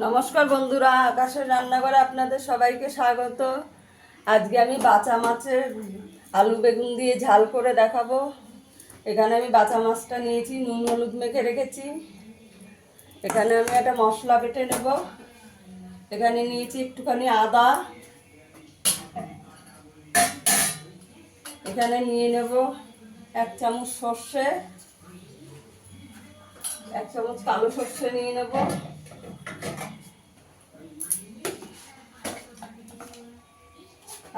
নমস্কার বন্ধুরা, আকাশের রান্নাঘরে আপনাদের সবাইকে স্বাগত। আজকে আমি বাঁচা মাছের আলু বেগুন দিয়ে ঝাল করে দেখাবো। এখানে আমি বাঁচা মাছটা নিয়েছি, নুন হলুদ মেখে রেখেছি। এখানে আমি একটা মশলা বেটে নেব। এখানে নিয়েছি একটুখানি আদা, এখানে নিয়ে নেব 1 চামচ সর্ষে, 1 চামচ কালো সর্ষে নিয়ে নেব,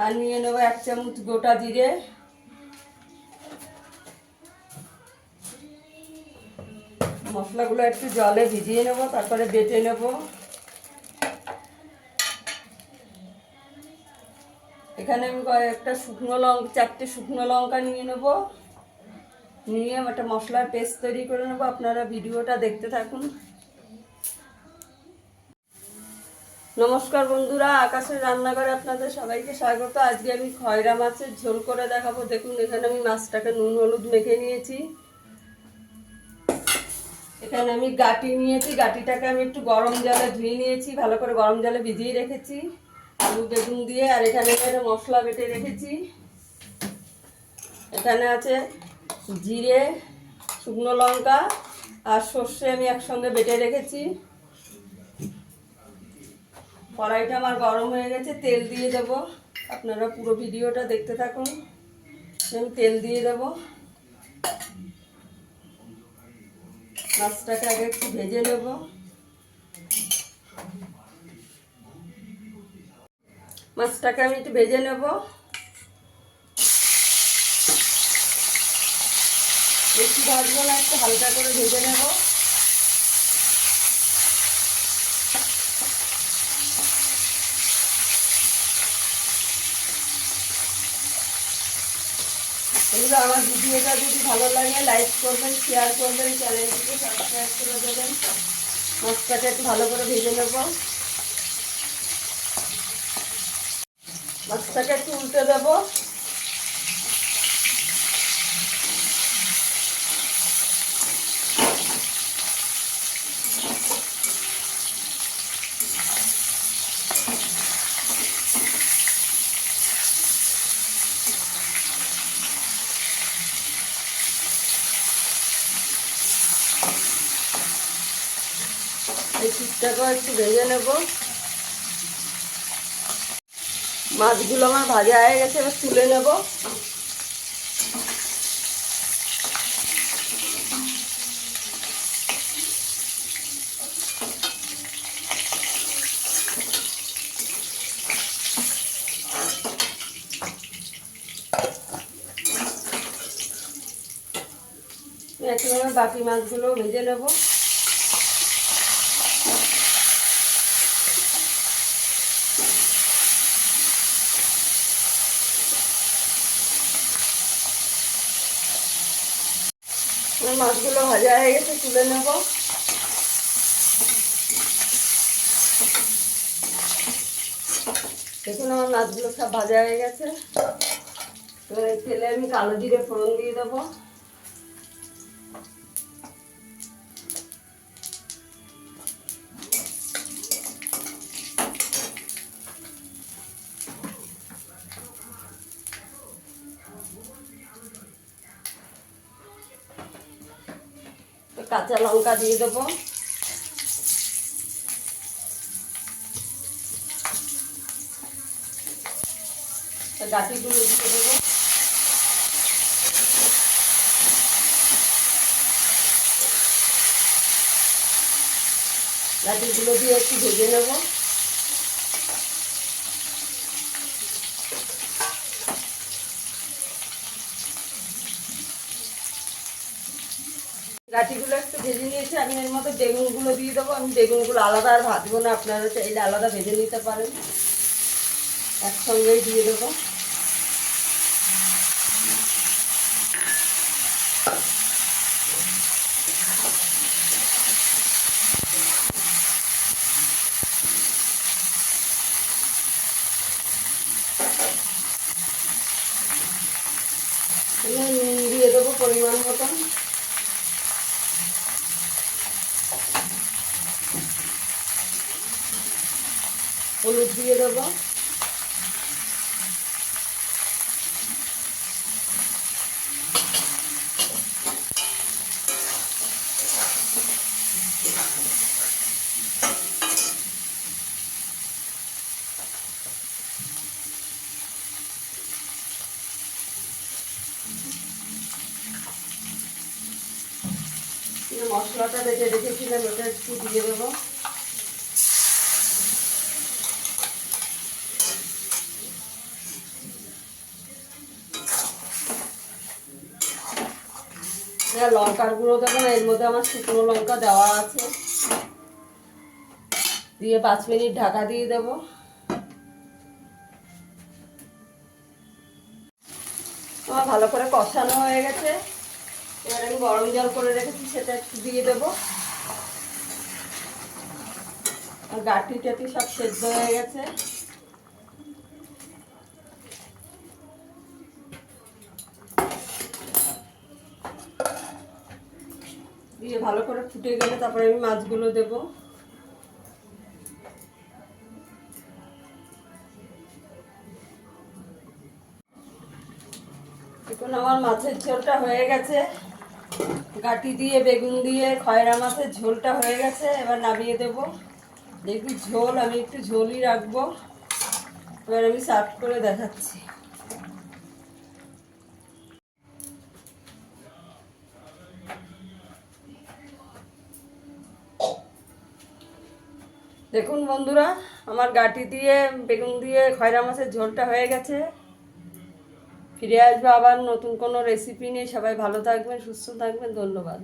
আর নিয়ে নেব 1 চামচ গোটা জিরে। মশলাগুলো একটু জলে ভিজিয়ে নেব, তারপরে বেটে নেব। এখানে আমি কয়েকটা শুকনো লঙ্কা, 4টে শুকনো লঙ্কা নিয়ে নেব, নিয়ে একটা মশলার পেস্ট তৈরি করে নেব। আপনারা ভিডিওটা দেখতে থাকুন। নমস্কার বন্ধুরা, আকাশের রান্নাঘরে আপনাদের সবাইকে স্বাগত। আজকে আমি খয়রা মাছের ঝোল করে দেখাবো। দেখুন, এখানে আমি মাছটাকে নুন হলুদ মেখে নিয়েছি। এখানে আমি গাটি নিয়েছি, গাটিটাকে আমি একটু গরম জলে ধুয়ে নিয়েছি, ভালো করে গরম জলে ভিজিয়ে রেখেছি আলু বেগুন দিয়ে। আর এখানে একটা মশলা বেটে রেখেছি। এখানে আছে জিরে, শুকনো লঙ্কা আর সর্ষে আমি একসঙ্গে বেটে রেখেছি। কড়াইটা আমার গরম হয়ে গেছে, তেল দিয়ে দেব। আপনারা পুরো ভিডিওটা দেখতে থাকুন। আমি তেল দিয়ে দেব। মাছটাকে আগে একটু ভেজে নেব। মাছটাকে আমি একটু ভেজে নেব, বেশি ভাজবো না, একটু হালকা করে ভেজে নেব। এগুলো আমার ভিডিওটা যদি ভালো লাগে লাইক করবেন, শেয়ার করবেন, চ্যানেলটিকে সাবস্ক্রাইব করে দেবেন। মাছটাকে একটু ভালো করে ভেজে নেব। মাছটাকে একটু উল্টে দেবো। এই পিঠটাকেও একটু ভেজে নেব। মাছগুলো আমার ভাজা হয়ে গেছে, এবার তুলে নেব। একইভাবে বাকি মাছগুলো ভেজে নেব। মাছগুলো ভাজা হয়ে গেছে, তুলে নেব। দেখুন, আমার মাছগুলো সব ভাজা হয়ে গেছে। এবার এই তেলে আমি কালো জিরে ফোড়ন দিয়ে দেবো। কাঁচা লঙ্কা দিয়ে দেবো। গাঁটিগুলো দিয়ে দেবো। গাঁটিগুলো দিয়ে একটু ভেজে নেব। গাঁটিগুলো একটু ভেজে নিয়েছি, আমি এর মধ্যে বেগুনগুলো দিয়ে দেবো। আমি বেগুনগুলো আলাদা আর ভাজবো না, আপনারা চাইলে আলাদা ভেজে নিতে পারেন। একসঙ্গেই দিয়ে দেবো। নুন দিয়ে দেবো পরিমাণ মতন। হলুদ দিয়ে দেবো। মশলাটা বেটে রেখেছিলাম ওটা একটু দিয়ে দেবো। লঙ্কার গুঁড়ো দেবো না, এর মধ্যে আমার শুকনো লঙ্কা দেওয়া আছে। দিয়ে 5 মিনিট ঢাকা দিয়ে দেবো। আমার ভালো করে কষানো হয়ে গেছে। এবার আমি গরম জল করে রেখেছি সেটা একটু দিয়ে দেবো। আর গাঁটি টাটি সব সেদ্ধ হয়ে গেছে। দিয়ে ভালো করে ফুটে গেলে তারপরে আমি মাছগুলো দেবো। এখন আমার মাছের ঝোলটা হয়ে গেছে, গাঁটি দিয়ে বেগুন দিয়ে খয়রা মাছের ঝোলটা হয়ে গেছে। এবার নামিয়ে দেবো। দেখি ঝোল, আমি একটু ঝোলই রাখবো। এবার আমি সার্ভ করে দেখাচ্ছি। দেখুন বন্ধুরা, আমার গাঁটি দিয়ে বেগুন দিয়ে খয়রা মাছের ঝোলটা হয়ে গেছে। ফিরে আসবো আবার নতুন কোনো রেসিপি নিয়ে। সবাই ভালো থাকবেন, সুস্থ থাকবেন। ধন্যবাদ।